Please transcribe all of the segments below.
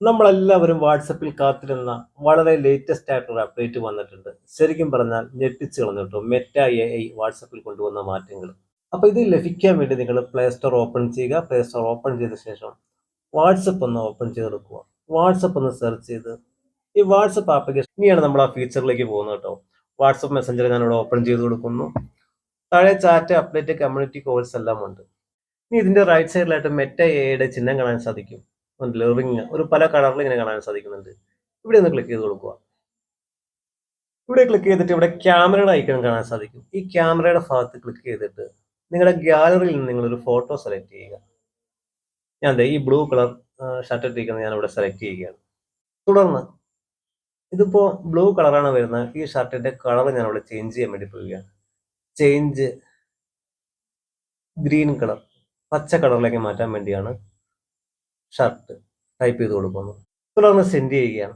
നമ്മളെല്ലാവരും വാട്സപ്പിൽ കാത്തിരുന്ന വളരെ ലേറ്റസ്റ്റ് ആയിട്ടുള്ള അപ്ഡേറ്റ് വന്നിട്ടുണ്ട്. ശരിക്കും പറഞ്ഞാൽ ഞെട്ടിച്ച് കളഞ്ഞു കേട്ടോ. മെറ്റ എഐ വാട്സപ്പിൽ കൊണ്ടുവന്ന മാറ്റങ്ങൾ. അപ്പോൾ ഇത് ലഭിക്കാൻ വേണ്ടി നിങ്ങൾ പ്ലേ സ്റ്റോർ ഓപ്പൺ ചെയ്യുക. പ്ലേ സ്റ്റോർ ഓപ്പൺ ചെയ്ത ശേഷം വാട്സപ്പ് ഒന്ന് ഓപ്പൺ ചെയ്തെടുക്കുക. വാട്സപ്പ് ഒന്ന് സെർച്ച് ചെയ്ത് ഈ വാട്സപ്പ് ആപ്ലിക്കേഷൻ ഇനിയാണ് നമ്മൾ ആ ഫീച്ചറിലേക്ക് പോകുന്നത് കേട്ടോ. വാട്സപ്പ് മെസ്സഞ്ചർ ഞാനിവിടെ ഓപ്പൺ ചെയ്ത് കൊടുക്കുന്നു. താഴെ ചാറ്റ്, അപ്ഡേറ്റ്, കമ്മ്യൂണിറ്റി കോൾസ് എല്ലാം ഉണ്ട്. ഇനി ഇതിന്റെ റൈറ്റ് സൈഡിലായിട്ട് മെറ്റ എയുടെ ചിഹ്നം കാണാൻ സാധിക്കും. റിംഗ് ഒരു പല കളറിൽ ഇങ്ങനെ കാണാൻ സാധിക്കുന്നുണ്ട്. ഇവിടെ ഒന്ന് ക്ലിക്ക് ചെയ്ത് കൊടുക്കുക. ഇവിടെ ക്ലിക്ക് ചെയ്തിട്ട് ഇവിടെ ക്യാമറയുടെ ഐക്കൺ കാണാൻ സാധിക്കും. ഈ ക്യാമറയുടെ ഭാഗത്ത് ക്ലിക്ക് ചെയ്തിട്ട് നിങ്ങളുടെ ഗ്യാലറിയിൽ നിന്ന് നിങ്ങളൊരു ഫോട്ടോ സെലക്ട് ചെയ്യുക. ഞാൻ ഈ ബ്ലൂ കളർ ഷർട്ട് ഇട്ടിരിക്കുന്നത് ഞാൻ ഇവിടെ സെലക്ട് ചെയ്യുകയാണ്. തുടർന്ന് ഇതിപ്പോ ബ്ലൂ കളറാണ് വരുന്നത്. ഈ ഷർട്ടിന്റെ കളർ ഞാൻ ഇവിടെ ചേഞ്ച് ചെയ്യാൻ വേണ്ടി പോവുകയാണ്. ചേഞ്ച് ഗ്രീൻ കളർ, പച്ച കളറിലേക്ക് മാറ്റാൻ വേണ്ടിയാണ് ഷർട്ട് ടൈപ്പ് ചെയ്ത് കൊടുക്കുന്നു. തുടർന്ന് സെൻഡ് ചെയ്യുകയാണ്.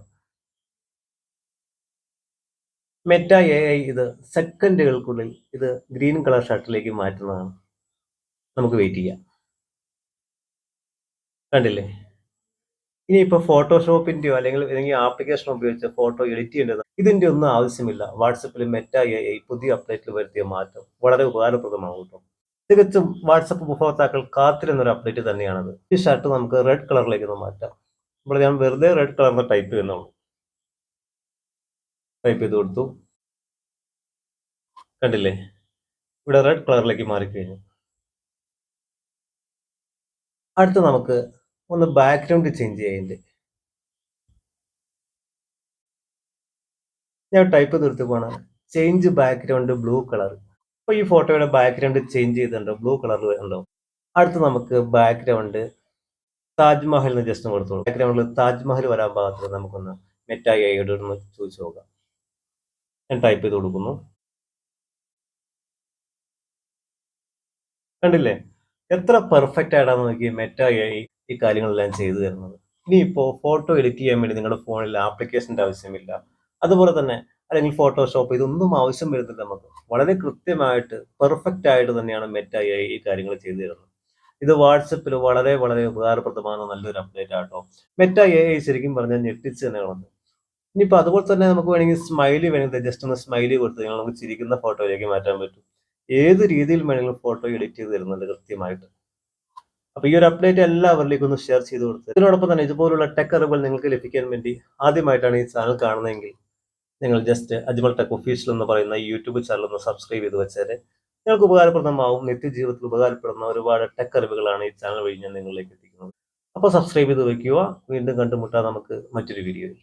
മെറ്റ എഐ ഇത് സെക്കൻഡുകൾക്കുള്ളിൽ ഇത് ഗ്രീൻ കളർ ഷർട്ടിലേക്ക് മാറ്റുന്നതാണ്. നമുക്ക് വെയിറ്റ് ചെയ്യാം. കണ്ടില്ലേ? ഇനിയിപ്പോൾ ഫോട്ടോഷോപ്പിൻ്റെയോ അല്ലെങ്കിൽ ഏതെങ്കിലും ആപ്ലിക്കേഷൻ ഉപയോഗിച്ച് ഫോട്ടോ എഡിറ്റ് ചെയ്യേണ്ടത് ഇതിൻ്റെ ഒന്നും ആവശ്യമില്ല. വാട്സപ്പിൽ മെറ്റ എഐ പുതിയ അപ്ഡേറ്റിൽ വരുത്തിയ മാറ്റം വളരെ ഉപകാരപ്രദമാകും കേട്ടോ. തികച്ചും വാട്സപ്പ് ഉപഭോക്താക്കൾ കാത്തിരുന്നൊരു അപ്ഡേറ്റ് തന്നെയാണത്. ഈ ഷർട്ട് നമുക്ക് റെഡ് കളറിലേക്ക് ഒന്ന് മാറ്റാം. ഇവിടെ ഞാൻ വെറുതെ റെഡ് കളറിന് ടൈപ്പ് ചെയ്യുന്നുള്ളൂ. ടൈപ്പ് ചെയ്ത് കൊടുത്തു. കണ്ടില്ലേ? ഇവിടെ റെഡ് കളറിലേക്ക് മാറിക്കഴിഞ്ഞു. അടുത്ത് നമുക്ക് ഒന്ന് ബാക്ക്ഗ്രൗണ്ട് ചേഞ്ച് ചെയ്യുന്നുണ്ട്. ഞാൻ ടൈപ്പ് ചെയ്തെടുത്ത് പോകണം. Change background blue colour. അപ്പോൾ ഈ ഫോട്ടോയുടെ ബാക്ക്ഗ്രൗണ്ട് ചേഞ്ച് ചെയ്തിട്ടുണ്ടോ? ബ്ലൂ കളറിൽ ഉണ്ടോ? അടുത്ത് നമുക്ക് ബാക്ക്ഗ്രൗണ്ട് താജ്മഹലിന് ജസ്റ്റ് കൊടുത്തോളൂ. ബാക്ക്ഗ്രൗണ്ടിൽ താജ്മഹൽ വരാൻ പാകത്തിൽ നമുക്കൊന്ന് മെറ്റ എഐയോട് ഒന്ന് ചോദിച്ചു നോക്കാം. ഞാൻ ടൈപ്പ് ചെയ്ത് കൊടുക്കുന്നു. കണ്ടില്ലേ? എത്ര പെർഫെക്റ്റ് ആയിട്ടാണ് നോക്കി മെറ്റ എഐ ഈ കാര്യങ്ങളെല്ലാം ചെയ്തു തരുന്നത്. ഇനിയിപ്പോൾ ഫോട്ടോ എഡിറ്റ് ചെയ്യാൻ വേണ്ടി നിങ്ങളുടെ ഫോണിൽ ആപ്ലിക്കേഷൻ്റെ ആവശ്യമില്ല. അതുപോലെ തന്നെ അല്ലെങ്കിൽ ഫോട്ടോഷോപ്പ് ഇതൊന്നും ആവശ്യം വരുന്നില്ല. നമുക്ക് വളരെ കൃത്യമായിട്ട് പെർഫെക്റ്റ് ആയിട്ട് തന്നെയാണ് മെറ്റ എഐ ഈ കാര്യങ്ങൾ ചെയ്തു തരുന്നത്. ഇത് വാട്സപ്പിൽ വളരെ വളരെ ഉപകാരപ്രദമായ നല്ലൊരു അപ്ഡേറ്റ് ആട്ടോ. മെറ്റ എഐ ശരിക്കും പറഞ്ഞാൽ ഞെട്ടിച്ച് തന്നെ കളഞ്ഞു. ഇനിയിപ്പോൾ അതുപോലെ തന്നെ നമുക്ക് വേണമെങ്കിൽ സ്മൈലി വേണമെങ്കിൽ ജസ്റ്റ് ഒന്ന് സ്മൈലി കൊടുത്ത് കഴിഞ്ഞാൽ നമുക്ക് ചിരിക്കുന്ന ഫോട്ടോയിലേക്ക് മാറ്റാൻ പറ്റും. ഏത് രീതിയിൽ വേണമെങ്കിലും ഫോട്ടോ എഡിറ്റ് ചെയ്ത് തരുന്നുണ്ട് കൃത്യമായിട്ട്. അപ്പോൾ ഈ ഒരു അപ്ഡേറ്റ് എല്ലാവരിലേക്കും ഒന്ന് ഷെയർ ചെയ്ത് കൊടുത്ത് ഇതിനോടൊപ്പം തന്നെ ഇതുപോലുള്ള ടെക് അറിവുകൾ നിങ്ങൾക്ക് ലഭിക്കാൻ വേണ്ടി ആദ്യമായിട്ടാണ് ഈ ചാനൽ കാണുന്നതെങ്കിൽ നിങ്ങൾ ജസ്റ്റ് അജ്മൽ ടെക് ഒഫീഷ്യൽ എന്ന് പറയുന്ന ഈ യൂട്യൂബ് ചാനൽ ഒന്ന് സബ്സ്ക്രൈബ് ചെയ്ത് വെച്ചാൽ നിങ്ങൾക്ക് ഉപകാരപ്രദമാവും. നിത്യജീവിതത്തിൽ ഉപകാരപ്പെടുന്ന ഒരുപാട് ടെക് അറിവുകളാണ് ഈ ചാനൽ വഴി ഞാൻ നിങ്ങളിലേക്ക് എത്തിക്കുന്നത്. അപ്പോൾ സബ്സ്ക്രൈബ് ചെയ്ത് വെക്കുക. വീണ്ടും കണ്ടുമുട്ടാം നമുക്ക് മറ്റൊരു വീഡിയോയിൽ.